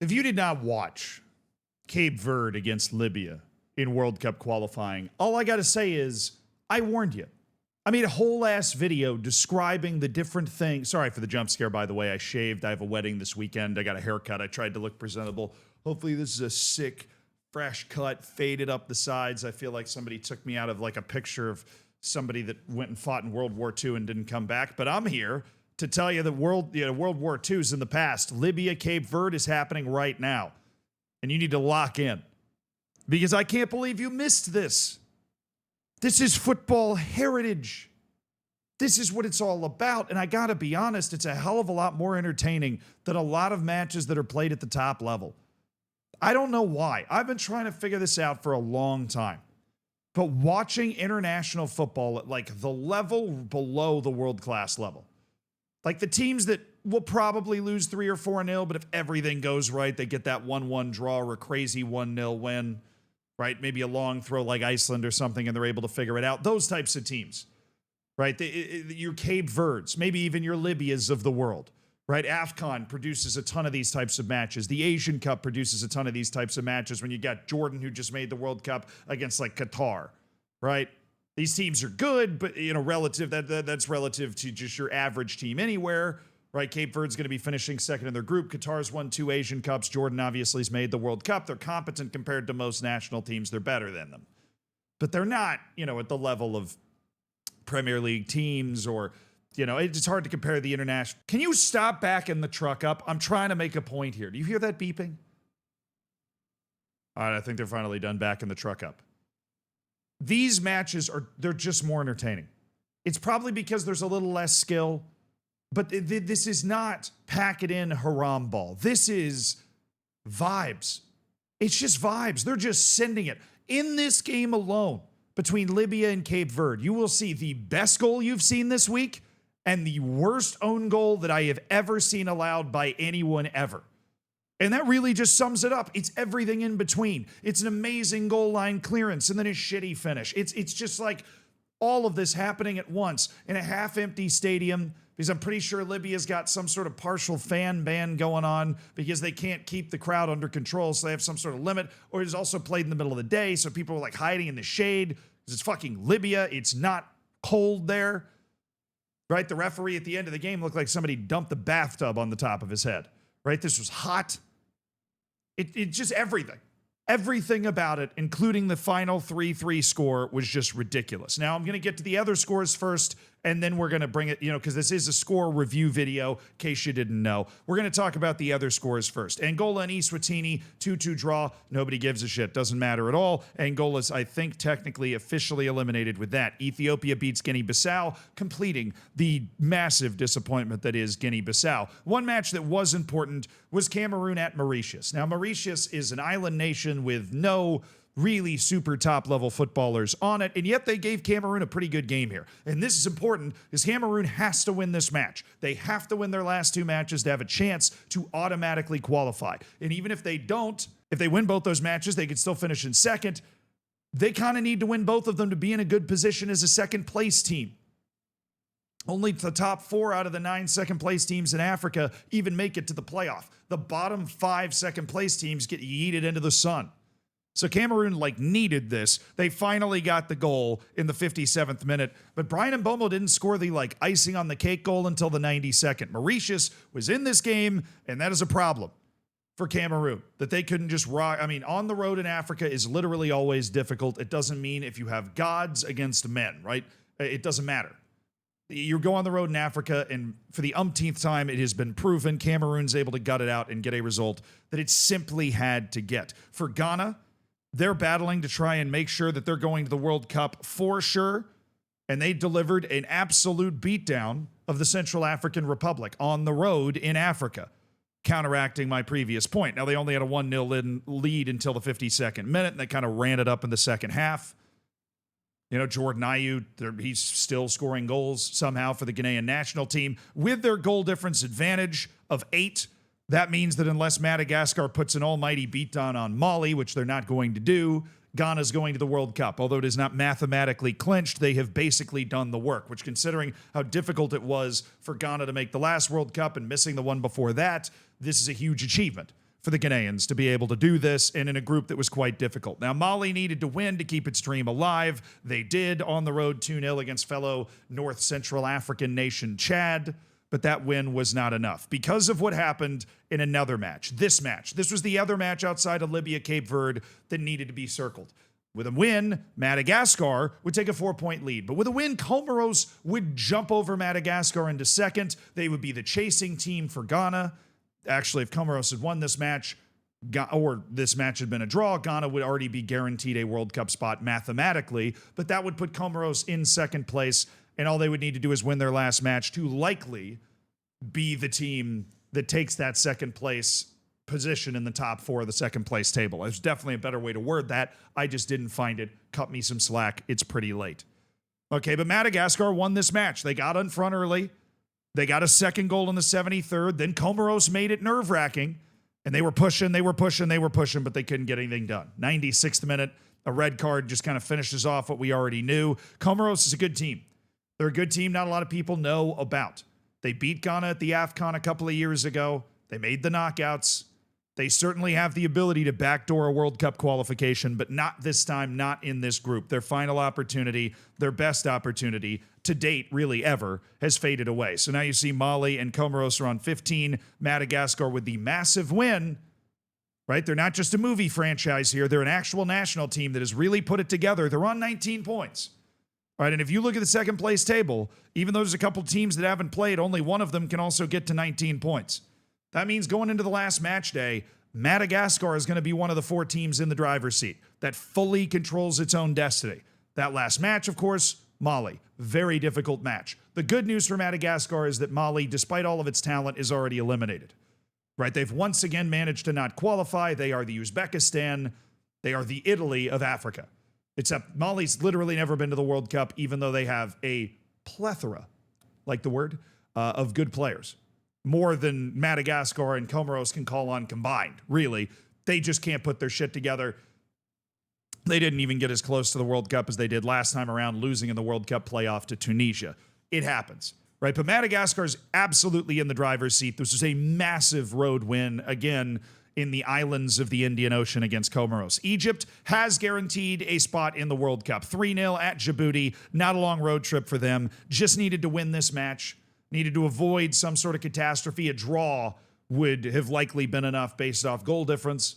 If you did not watch Cape Verde against Libya in World Cup qualifying, all I got to say is I warned you. I made a whole ass video describing the different things. Sorry for the jump scare, by the way. I shaved. I have a wedding this weekend. I got a haircut. I tried to look presentable. Hopefully this is a sick, fresh cut, faded up the sides. I feel like somebody took me out of like a picture of somebody that went and fought in World War II and didn't come back. But I'm here to tell you that World War II is in the past. Libya, Cape Verde is happening right now. And you need to lock in. Because I can't believe you missed this. This is football heritage. This is what it's all about. And I got to be honest, it's a hell of a lot more entertaining than a lot of matches that are played at the top level. I don't know why. I've been trying to figure this out for a long time. But watching international football at like the level below the world-class level, like the teams that will probably lose 3 or 4-0, but if everything goes right, they get that 1-1 draw or a crazy 1-0 win, right? Maybe a long throw like Iceland or something, and they're able to figure it out. Those types of teams, right? Your Cape Verdes, maybe even your Libyas of the world, right? AFCON produces a ton of these types of matches. The Asian Cup produces a ton of these types of matches when you got Jordan, who just made the World Cup, against like Qatar, right? These teams are good, but relative that's relative to just your average team anywhere, right? Cape Verde's going to be finishing second in their group. Qatar's won 2 Asian Cups. Jordan obviously has made the World Cup. They're competent compared to most national teams. They're better than them. But they're not, at the level of Premier League teams or, it's hard to compare the international. Can you stop backing the truck up? I'm trying to make a point here. Do you hear that beeping? All right, I think they're finally done backing the truck up. These matches they're just more entertaining. It's probably because there's a little less skill. But this is not pack it in haram ball. This is vibes. It's just vibes. They're just sending it. In this game alone, between Libya and Cape Verde, you will see the best goal you've seen this week and the worst own goal that I have ever seen allowed by anyone ever. And that really just sums it up. It's everything in between. It's an amazing goal line clearance and then a shitty finish. It's just like all of this happening at once in a half-empty stadium, because I'm pretty sure Libya's got some sort of partial fan ban going on because they can't keep the crowd under control, so they have some sort of limit, or it's also played in the middle of the day, so people are like hiding in the shade because it's fucking Libya. It's not cold there, right? The referee at the end of the game looked like somebody dumped the bathtub on the top of his head, right? This was hot. It just everything. Everything about it, including the final 3-3 score, was just ridiculous. Now, I'm going to get to the other scores first, and then we're going to bring it, because this is a score review video, in case you didn't know. We're going to talk about the other scores first. Angola and Eswatini, 2-2 draw. Nobody gives a shit. Doesn't matter at all. Angola's, I think, technically officially eliminated with that. Ethiopia beats Guinea-Bissau, completing the massive disappointment that is Guinea-Bissau. One match that was important was Cameroon at Mauritius. Now, Mauritius is an island nation with no really super top level footballers on it, and yet they gave Cameroon a pretty good game here. And this is important because Cameroon has to win this match. They have to win their last 2 matches to have a chance to automatically qualify. And even if they don't, if they win both those matches, they could still finish in second. They kind of need to win both of them to be in a good position as a second place team. Only the top 4 out of the 9 second place teams in Africa even make it to the playoff. The bottom 5 second place teams get yeeted into the sun. So Cameroon needed this. They finally got the goal in the 57th minute, but Brian Mbomo didn't score the icing on the cake goal until the 92nd. Mauritius was in this game, and that is a problem for Cameroon, that they couldn't just rock. I mean, on the road in Africa is literally always difficult. It doesn't mean if you have gods against men, right? It doesn't matter. You go on the road in Africa, and for the umpteenth time, it has been proven Cameroon's able to gut it out and get a result that it simply had to get. For Ghana, they're battling to try and make sure that they're going to the World Cup for sure, and they delivered an absolute beatdown of the Central African Republic on the road in Africa, counteracting my previous point. Now, they only had a 1-0 lead until the 52nd minute, and they kind of ran it up in the second half. Jordan Ayew, he's still scoring goals somehow for the Ghanaian national team with their goal difference advantage of 8. That means that unless Madagascar puts an almighty beatdown on Mali, which they're not going to do, Ghana's going to the World Cup. Although it is not mathematically clinched, they have basically done the work, which, considering how difficult it was for Ghana to make the last World Cup and missing the one before that, this is a huge achievement for the Ghanaians to be able to do this, and in a group that was quite difficult. Now, Mali needed to win to keep its dream alive. They did on the road 2-0 against fellow North Central African nation Chad, but that win was not enough because of what happened in another match. This match. This was the other match outside of Libya, Cape Verde that needed to be circled. With a win, Madagascar would take a 4-point lead. But with a win, Comoros would jump over Madagascar into second. They would be the chasing team for Ghana. Actually, if Comoros had won this match, or this match had been a draw, Ghana would already be guaranteed a World Cup spot mathematically. But that would put Comoros in second place, and all they would need to do is win their last match to likely be the team that takes that second place position in the top 4 of the second place table. There's definitely a better way to word that. I just didn't find it. Cut me some slack. It's pretty late. Okay, but Madagascar won this match. They got in front early. They got a second goal in the 73rd. Then Comoros made it nerve-wracking, and they were pushing, but they couldn't get anything done. 96th minute, a red card just kind of finishes off what we already knew. Comoros is a good team. They're a good team not a lot of people know about. They beat Ghana at the AFCON a couple of years ago. They made the knockouts. They certainly have the ability to backdoor a World Cup qualification, but not this time, not in this group. Their final opportunity, their best opportunity to date, really ever, has faded away. So now you see Mali and Comoros are on 15, Madagascar with the massive win, right? They're not just a movie franchise here. They're an actual national team that has really put it together. They're on 19 points. Right, and if you look at the second place table, even though there's a couple teams that haven't played, only one of them can also get to 19 points. That means going into the last match day, Madagascar is going to be one of the 4 teams in the driver's seat that fully controls its own destiny. That last match, of course, Mali. Very difficult match. The good news for Madagascar is that Mali, despite all of its talent, is already eliminated. Right? They've once again managed to not qualify. They are the Uzbekistan. They are the Italy of Africa. Except Mali's literally never been to the World Cup, even though they have a plethora, like the word, of good players. More than Madagascar and Comoros can call on combined, really. They just can't put their shit together. They didn't even get as close to the World Cup as they did last time around, losing in the World Cup playoff to Tunisia. It happens, right? But Madagascar is absolutely in the driver's seat. This was a massive road win, again, in the islands of the Indian Ocean against Comoros. Egypt has guaranteed a spot in the World Cup. 3-0 at Djibouti. Not a long road trip for them. Just needed to win this match. Needed to avoid some sort of catastrophe. A draw would have likely been enough based off goal difference.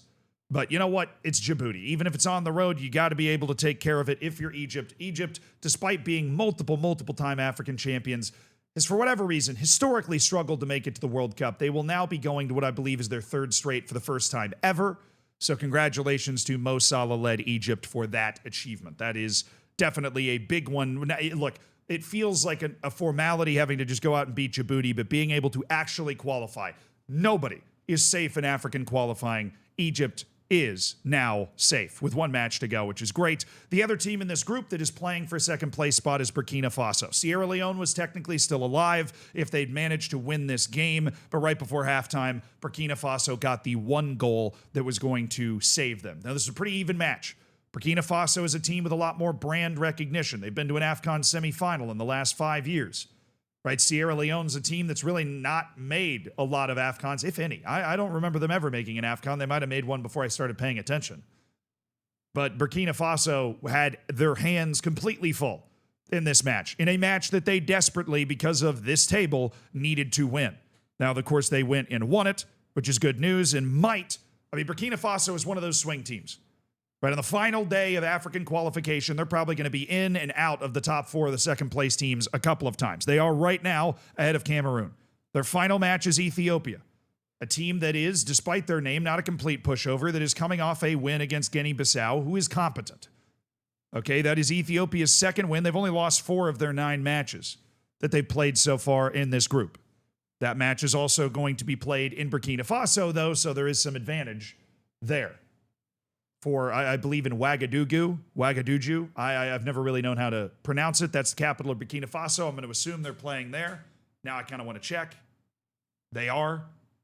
But you know what? It's Djibouti. Even if it's on the road, you got to be able to take care of it if you're Egypt. Egypt, despite being multiple time African champions, has for whatever reason historically struggled to make it to the World Cup. They will now be going to what I believe is their 3rd straight for the first time ever. So congratulations to Mo Salah-led Egypt for that achievement. That is definitely a big one. Look, it feels like a formality having to just go out and beat Djibouti, but being able to actually qualify. Nobody is safe in African qualifying. Egypt is now safe with 1 match to go, which is great. The other team in this group that is playing for a second place spot is Burkina Faso. Sierra Leone was technically still alive if they'd managed to win this game, but right before halftime, Burkina Faso got the 1 goal that was going to save them. Now, this is a pretty even match. Burkina Faso is a team with a lot more brand recognition. They've been to an AFCON semifinal in the last 5 years. Right, Sierra Leone's a team that's really not made a lot of AFCONs, if any. I don't remember them ever making an AFCON. They might have made one before I started paying attention. But Burkina Faso had their hands completely full in this match, in a match that they desperately, because of this table, needed to win. Now, of course, they went and won it, which is good news, and Burkina Faso is one of those swing teams. Right, on the final day of African qualification, they're probably going to be in and out of the top 4 of the second place teams a couple of times. They are right now ahead of Cameroon. Their final match is Ethiopia, a team that is, despite their name, not a complete pushover, that is coming off a win against Guinea-Bissau, who is competent. Okay, that is Ethiopia's 2nd win. They've only lost 4 of their 9 matches that they've played so far in this group. That match is also going to be played in Burkina Faso, though, so there is some advantage there. For, I believe, in Ouagadougou. I've never really known how to pronounce it. That's the capital of Burkina Faso. I'm going to assume they're playing there. Now I kind of want to check. They are.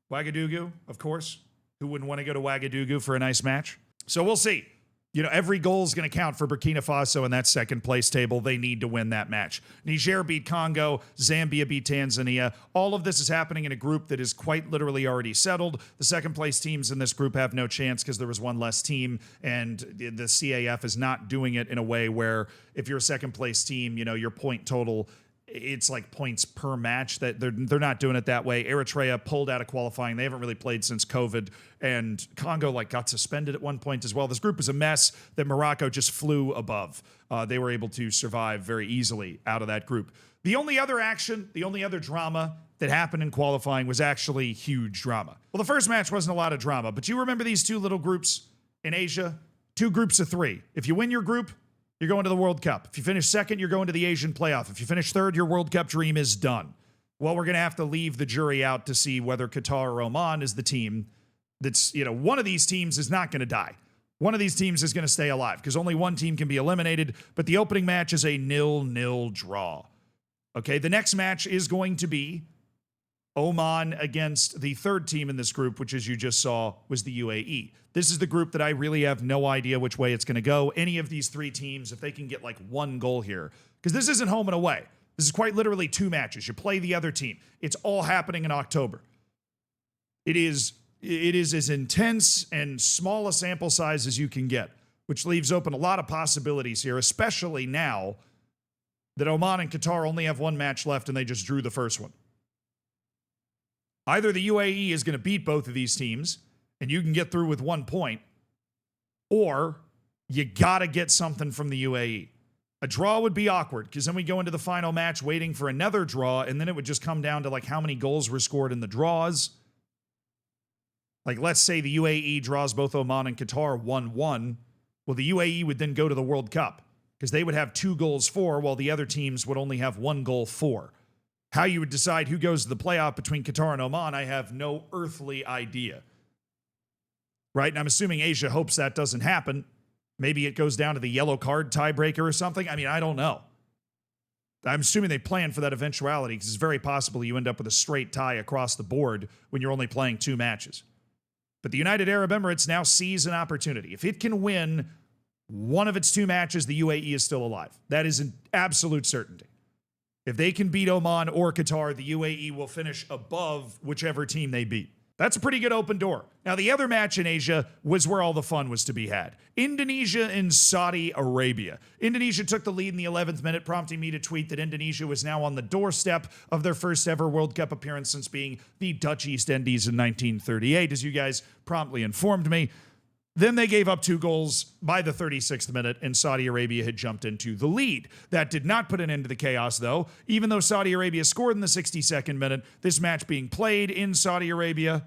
Ouagadougou, of course. Who wouldn't want to go to Ouagadougou for a nice match? So we'll see. every goal is going to count for Burkina Faso in that second place table. They need to win that match. Niger beat Congo. Zambia beat Tanzania. All of this is happening in a group that is quite literally already settled. The second place teams in this group have no chance because there was one less team, and the CAF is not doing it in a way where if you're a second place team, your point total, it's like points per match. That they're not doing it that way. Eritrea pulled out of qualifying. They haven't really played since COVID, and Congo got suspended at one point as well. This group is a mess that Morocco just flew above. They were able to survive very easily out of that group. The only other action, the only other drama that happened in qualifying was actually huge drama. Well, the first match wasn't a lot of drama, but you remember these two little groups in Asia? 2 groups of 3. If you win your group, you're going to the World Cup. If you finish second, you're going to the Asian playoff. If you finish third, your World Cup dream is done. Well, we're going to have to leave the jury out to see whether Qatar or Oman is the team that's, one of these teams is not going to die. One of these teams is going to stay alive because only one team can be eliminated, but the opening match is a 0-0 draw. Okay, the next match is going to be Oman against the third team in this group, which, as you just saw, was the UAE. This is the group that I really have no idea which way it's going to go. Any of these 3 teams, if they can get like 1 goal here, because this isn't home and away. This is quite literally 2 matches. You play the other team. It's all happening in October. It is as intense and small a sample size as you can get, which leaves open a lot of possibilities here, especially now that Oman and Qatar only have 1 match left and they just drew the first one. Either the UAE is going to beat both of these teams and you can get through with 1 point, or you got to get something from the UAE. A draw would be awkward because then we go into the final match waiting for another draw, and then it would just come down to like how many goals were scored in the draws. Like, let's say the UAE draws both Oman and Qatar 1-1. Well, the UAE would then go to the World Cup because they would have 2 goals for, while the other teams would only have 1 goal for. How you would decide who goes to the playoff between Qatar and Oman, I have no earthly idea. Right? And I'm assuming Asia hopes that doesn't happen. Maybe it goes down to the yellow card tiebreaker or something. I mean, I don't know. I'm assuming they plan for that eventuality because it's very possible you end up with a straight tie across the board when you're only playing 2 matches. But the United Arab Emirates now sees an opportunity. If it can win one of its 2 matches, the UAE is still alive. That is an absolute certainty. If they can beat Oman or Qatar, the UAE will finish above whichever team they beat. That's a pretty good open door. Now, the other match in Asia was where all the fun was to be had. Indonesia and Saudi Arabia. Indonesia took the lead in the 11th minute, prompting me to tweet that Indonesia was now on the doorstep of their first ever World Cup appearance since being the Dutch East Indies in 1938, as you guys promptly informed me. Then they gave up 2 goals by the 36th minute, and Saudi Arabia had jumped into the lead. That did not put an end to the chaos, though. Even though Saudi Arabia scored in the 62nd minute, this match being played in Saudi Arabia,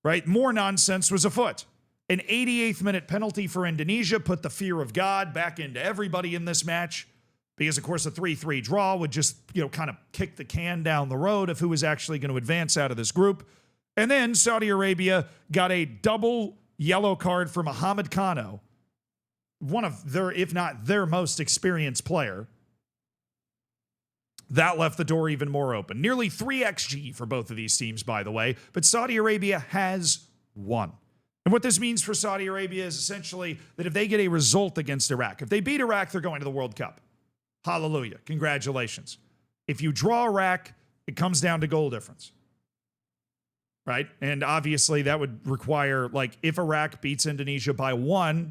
right, more nonsense was afoot. An 88th minute penalty for Indonesia put the fear of God back into everybody in this match, because, of course, a 3-3 draw would just, kind of kick the can down the road of who was actually going to advance out of this group. And then Saudi Arabia got a double yellow card for Mohamed Kano, one of their, if not their most experienced player. That left the door even more open. Nearly 3 XG for both of these teams, by the way, but Saudi Arabia has won. And what this means for Saudi Arabia is essentially that if they get a result against Iraq, if they beat Iraq, they're going to the World Cup. Hallelujah. Congratulations. If you draw Iraq, it comes down to goal difference. Right? And obviously that would require, like, if Iraq beats Indonesia by 1,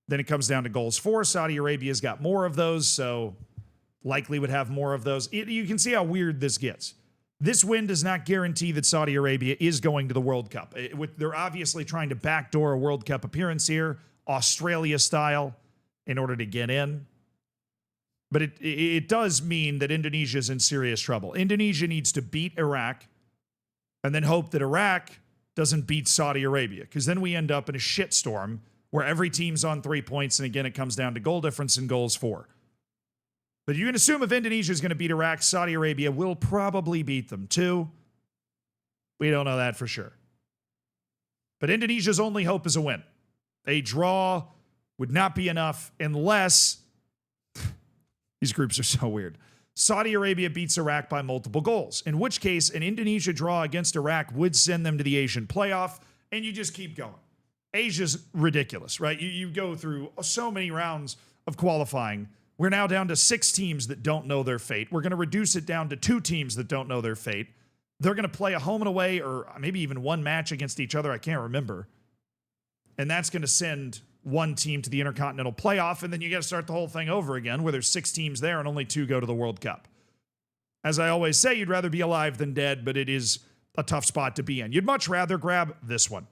then it comes down to goals for. Saudi Arabia's got more of those, so likely would have more of those. You can see how weird this gets. This win does not guarantee that Saudi Arabia is going to the World Cup. They're obviously trying to backdoor a World Cup appearance here, Australia style, in order to get in. But it does mean that Indonesia is in serious trouble. Indonesia needs to beat Iraq and then hope that Iraq doesn't beat Saudi Arabia, because then we end up in a shitstorm where every team's on 3 points, and again, it comes down to goal difference and goals for. But you can assume if Indonesia is going to beat Iraq, Saudi Arabia will probably beat them too. We don't know that for sure. But Indonesia's only hope is a win. A draw would not be enough unless these groups are so weird. Saudi Arabia beats Iraq by multiple goals, in which case an Indonesia draw against Iraq would send them to the Asian playoff, and you just keep going. Asia's ridiculous, right? You go through so many rounds of qualifying. We're now down to 6 teams that don't know their fate. We're going to reduce it down to 2 teams that don't know their fate. They're going to play a home and away or maybe even one match against each other. I can't remember. And that's going to send one team to the Intercontinental Playoff, and then you got to start the whole thing over again where there's 6 teams there and only 2 go to the World Cup. As I always say, you'd rather be alive than dead, but it is a tough spot to be in. You'd much rather grab this one,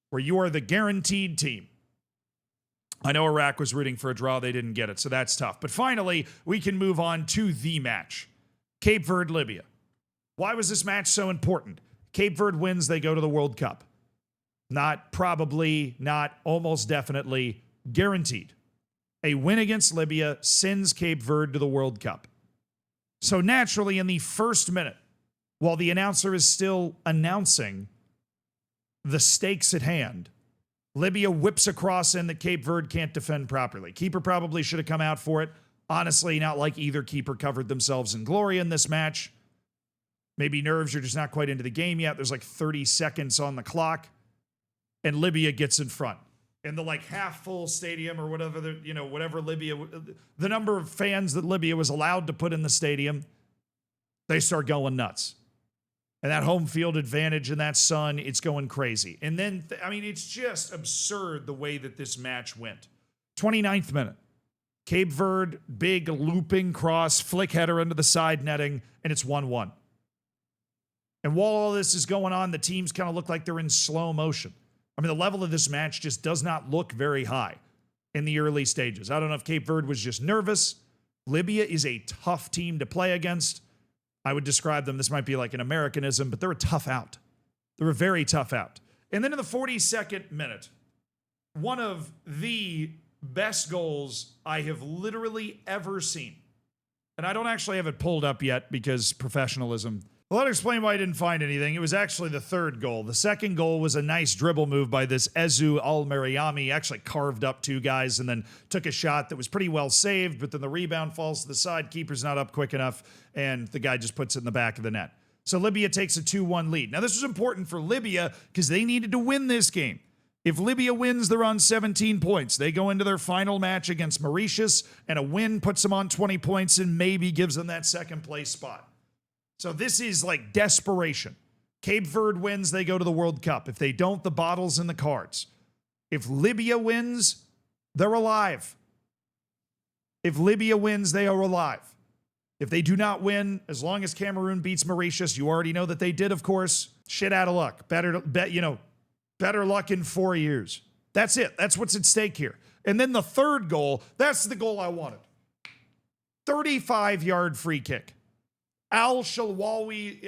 where you are the guaranteed team. I know Iraq was rooting for a draw. They didn't get it, so that's tough. But finally, we can move on to the match. Cape Verde, Libya. Why was this match so important? Cape Verde wins, they go to the World Cup. Not probably, not almost definitely, guaranteed. A win against Libya sends Cape Verde to the World Cup. So naturally, in the first minute, while the announcer is still announcing the stakes at hand, Libya whips a cross in that Cape Verde can't defend properly. Keeper probably should have come out for it. Honestly, not like either keeper covered themselves in glory in this match. Maybe nerves are just not quite into the game yet. There's like 30 seconds on the clock. And Libya gets in front. In the like half full stadium or whatever, whatever Libya, the number of fans that Libya was allowed to put in the stadium, they start going nuts. And that home field advantage and that sun, it's going crazy. And then, it's just absurd the way that this match went. 29th minute. Cape Verde, big looping cross, flick header into the side netting, and it's 1-1. And while all this is going on, the teams kind of look like they're in slow motion. The level of this match just does not look very high in the early stages. I don't know if Cape Verde was just nervous. Libya is a tough team to play against. I would describe them, this might be like an Americanism, but they're a tough out. They're a very tough out. And then in the 42nd minute, one of the best goals I have literally ever seen. And I don't actually have it pulled up yet because professionalism. Well, I'll explain why I didn't find anything. It was actually the 3rd goal. The 2nd goal was a nice dribble move by this Ezu Al-Mariami. Actually carved up 2 guys and then took a shot that was pretty well saved, but then the rebound falls to the side. Keeper's not up quick enough, and the guy just puts it in the back of the net. So Libya takes a 2-1 lead. Now, this was important for Libya because they needed to win this game. If Libya wins, they're on 17 points. They go into their final match against Mauritius, and a win puts them on 20 points and maybe gives them that 2nd place spot. So this is like desperation. Cape Verde wins, they go to the World Cup. If they don't, the bottle's in the cards. If Libya wins, they're alive. If Libya wins, they are alive. If they do not win, as long as Cameroon beats Mauritius, you already know that they did, of course. Shit out of luck. Better luck in 4 years. That's it. That's what's at stake here. And then the 3rd goal, that's the goal I wanted. 35-yard free kick. Al Shalwi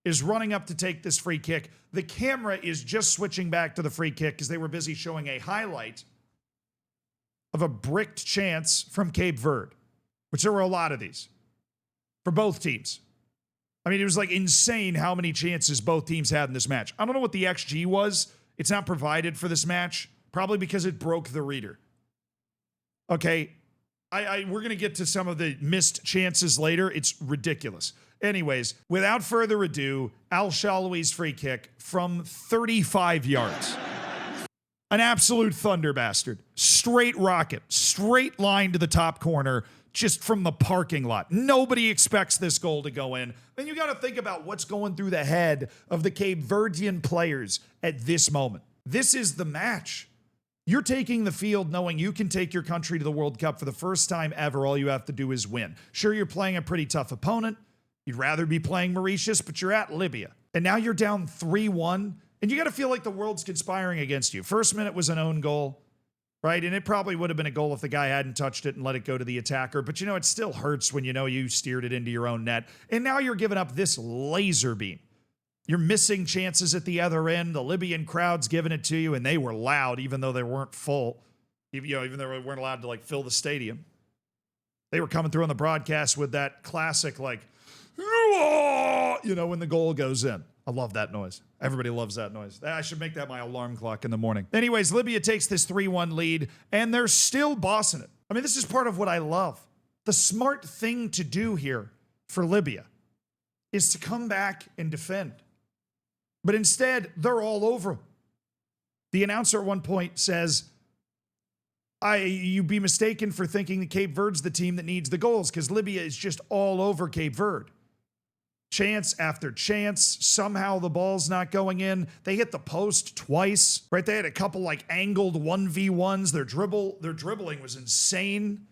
is running up to take this free kick. The camera is just switching back to the free kick because they were busy showing a highlight of a bricked chance from Cape Verde, which there were a lot of these for both teams. It was like insane how many chances both teams had in this match. I don't know what the XG was. It's not provided for this match, probably because it broke the reader. Okay. We're going to get to some of the missed chances later. It's ridiculous. Anyways, without further ado, Al Shalwi's free kick from 35 yards. An absolute thunder bastard. Straight rocket. Straight line to the top corner, just from the parking lot. Nobody expects this goal to go in. Then you got to think about what's going through the head of the Cape Verdean players at this moment. This is the match. You're taking the field knowing you can take your country to the World Cup for the first time ever. All you have to do is win. Sure, you're playing a pretty tough opponent. You'd rather be playing Mauritius, but you're at Libya. And now you're down 3-1, and you got to feel like the world's conspiring against you. First minute was an own goal, right? And it probably would have been a goal if the guy hadn't touched it and let it go to the attacker. But it still hurts when you know you steered it into your own net. And now you're giving up this laser beam. You're missing chances at the other end. The Libyan crowd's giving it to you, and they were loud, even though they weren't full. Even though they weren't allowed to fill the stadium. They were coming through on the broadcast with that classic when the goal goes in. I love that noise. Everybody loves that noise. I should make that my alarm clock in the morning. Anyways, Libya takes this 3-1 lead, and they're still bossing it. This is part of what I love. The smart thing to do here for Libya is to come back and defend. But instead, they're all over him. The announcer at one point says, you'd be mistaken for thinking that Cape Verde's the team that needs the goals because Libya is just all over Cape Verde. Chance after chance. Somehow the ball's not going in. They hit the post twice, right? They had a couple like angled 1v1s. Their dribbling was insane,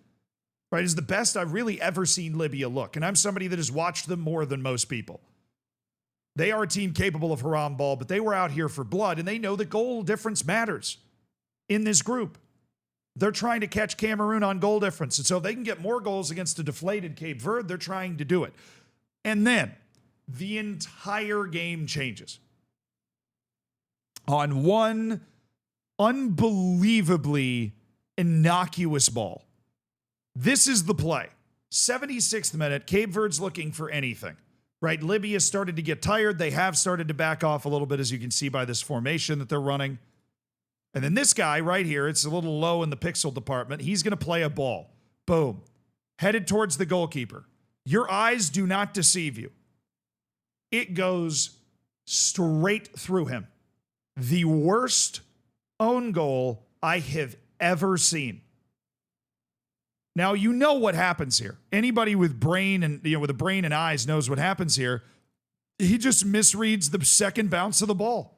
right? It's the best I've really ever seen Libya look. And I'm somebody that has watched them more than most people. They are a team capable of haram ball, but they were out here for blood, and they know that goal difference matters in this group. They're trying to catch Cameroon on goal difference. And so if they can get more goals against a deflated Cape Verde, they're trying to do it. And then the entire game changes on one unbelievably innocuous ball. This is the play. 76th minute, Cape Verde's looking for anything, right? Libya started to get tired. They have started to back off a little bit, as you can see by this formation that they're running. And then this guy right here, it's a little low in the pixel department. He's going to play a ball. Boom. Headed towards the goalkeeper. Your eyes do not deceive you. It goes straight through him. The worst own goal I have ever seen. Now, you know what happens here. Anybody with brain and, with a brain and eyes knows what happens here. He just misreads the second bounce of the ball.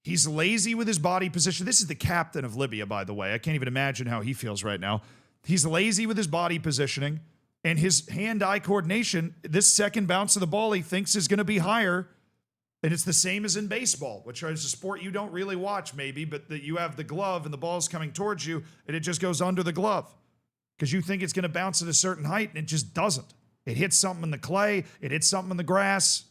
He's lazy with his body position. This is the captain of Libya, by the way. I can't even imagine how he feels right now. He's lazy with his body positioning and his hand-eye coordination. This second bounce of the ball he thinks is going to be higher. And it's the same as in baseball, which is a sport you don't really watch maybe, but that you have the glove and the ball's coming towards you and it just goes under the glove because you think it's going to bounce at a certain height and it just doesn't. It hits something in the clay. It hits something in the grass.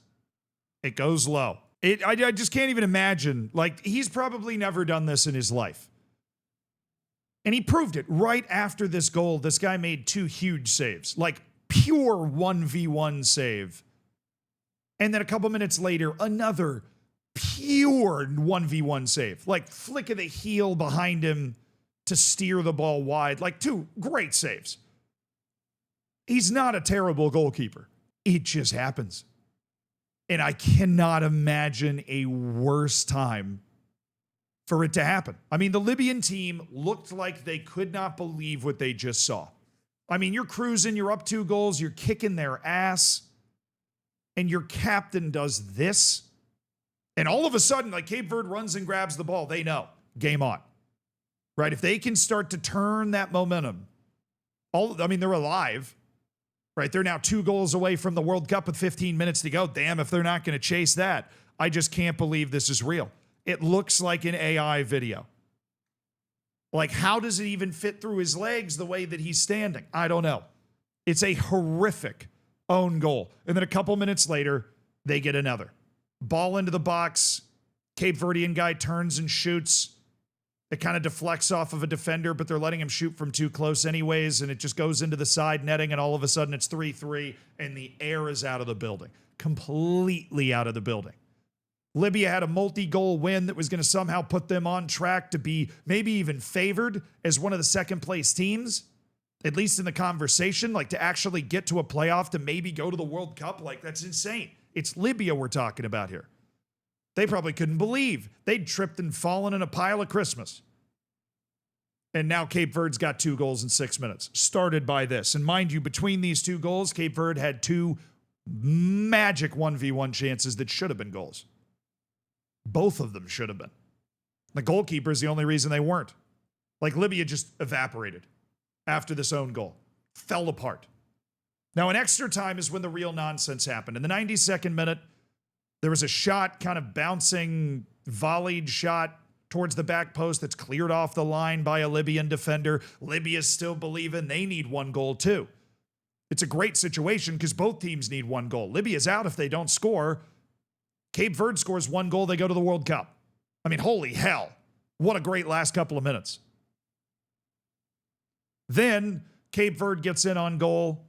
It goes low. I just can't even imagine. Like, he's probably never done this in his life. And he proved it right after this goal. This guy made two huge saves, like pure 1v1 save. And then a couple minutes later, another pure 1v1 save, like flick of the heel behind him to steer the ball wide, like two great saves. He's not a terrible goalkeeper. It just happens. And I cannot imagine a worse time for it to happen. I mean, the Libyan team looked like they could not believe what they just saw. I mean, you're cruising, you're up 2 goals, you're kicking their ass, and your captain does this. And all of a sudden, like, Cape Verde runs and grabs the ball. They know. Game on. Right? If they can start to turn that momentum, they're alive. Right, they're now 2 goals away from the World Cup with 15 minutes to go. Damn, if they're not going to chase that. I just can't believe this is real. It looks like an AI video. Like, how does it even fit through his legs the way that he's standing? I don't know. It's a horrific own goal. And then a couple minutes later, they get another. Ball into the box. Cape Verdean guy turns and shoots. It kind of deflects off of a defender, but they're letting him shoot from too close anyways, and it just goes into the side netting, and all of a sudden it's 3-3, and the air is out of the building. Completely out of the building. Libya had a multi-goal win that was going to somehow put them on track to be maybe even favored as one of the second-place teams, at least in the conversation, like to actually get to a playoff to maybe go to the World Cup. Like, that's insane. It's Libya we're talking about here. They probably couldn't believe they'd tripped and fallen in a pile of Christmas. And now Cape Verde's got 2 goals in 6 minutes, started by this. And mind you, between these 2 goals, Cape Verde had 2 magic 1v1 chances that should have been goals. Both of them should have been. The goalkeeper is the only reason they weren't. Like, Libya just evaporated after this own goal. Fell apart. Now, in extra time is when the real nonsense happened. In the 92nd minute, there was a shot, kind of bouncing, volleyed shot towards the back post that's cleared off the line by a Libyan defender. Libya's still believing they need 1 goal too. It's a great situation because both teams need 1 goal. Libya's out if they don't score. Cape Verde scores 1 goal, they go to the World Cup. I mean, holy hell. What a great last couple of minutes. Then Cape Verde gets in on goal.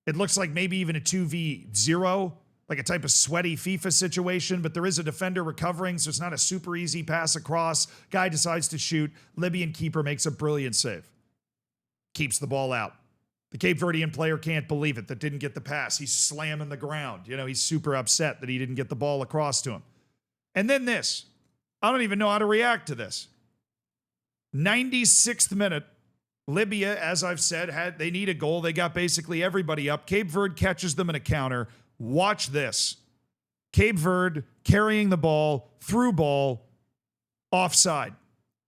It looks like maybe even a 2v0, like a type of sweaty FIFA situation, but there is a defender recovering, so it's not a super easy pass across. Guy decides to shoot. Libyan keeper makes a brilliant save. Keeps the ball out. The Cape Verdean player can't believe it that didn't get the pass. He's slamming the ground. He's super upset that he didn't get the ball across to him. And then this. I don't even know how to react to this. 96th minute. Libya, as I've said, they need a goal. They got basically everybody up. Cape Verde catches them in a counter. Watch this. Cape Verde carrying the ball, through ball, offside.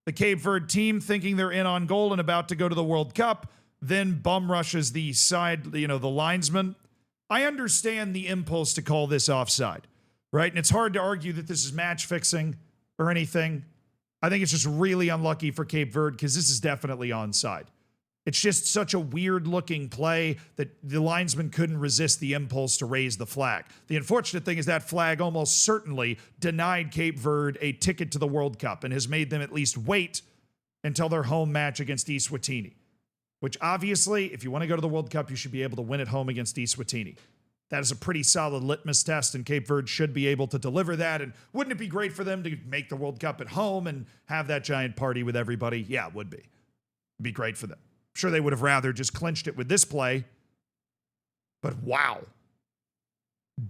The Cape Verde team thinking they're in on goal and about to go to the World Cup, then bum rushes the side, the linesman. I understand the impulse to call this offside, right? And it's hard to argue that this is match fixing or anything. I think it's just really unlucky for Cape Verde because this is definitely onside. It's just such a weird-looking play that the linesman couldn't resist the impulse to raise the flag. The unfortunate thing is that flag almost certainly denied Cape Verde a ticket to the World Cup and has made them at least wait until their home match against Eswatini, which obviously, if you want to go to the World Cup, you should be able to win at home against Eswatini. That is a pretty solid litmus test, and Cape Verde should be able to deliver that. And wouldn't it be great for them to make the World Cup at home and have that giant party with everybody? Yeah, it would be. It'd be great for them. I'm sure they would have rather just clinched it with this play. But wow.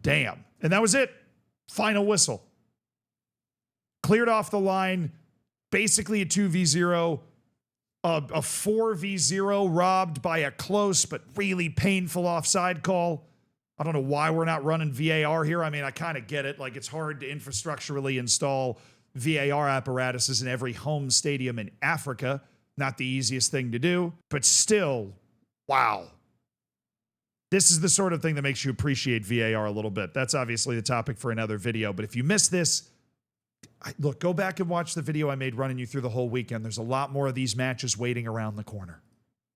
Damn. And that was it. Final whistle. Cleared off the line. Basically a 2v0. A 4v0 robbed by a close but really painful offside call. I don't know why we're not running VAR here. I mean, I kind of get it. Like, it's hard to infrastructurally install VAR apparatuses in every home stadium in Africa. Not the easiest thing to do, but still, wow. This is the sort of thing that makes you appreciate VAR a little bit. That's obviously the topic for another video, but if you missed this, look, go back and watch the video I made running you through the whole weekend. There's a lot more of these matches waiting around the corner.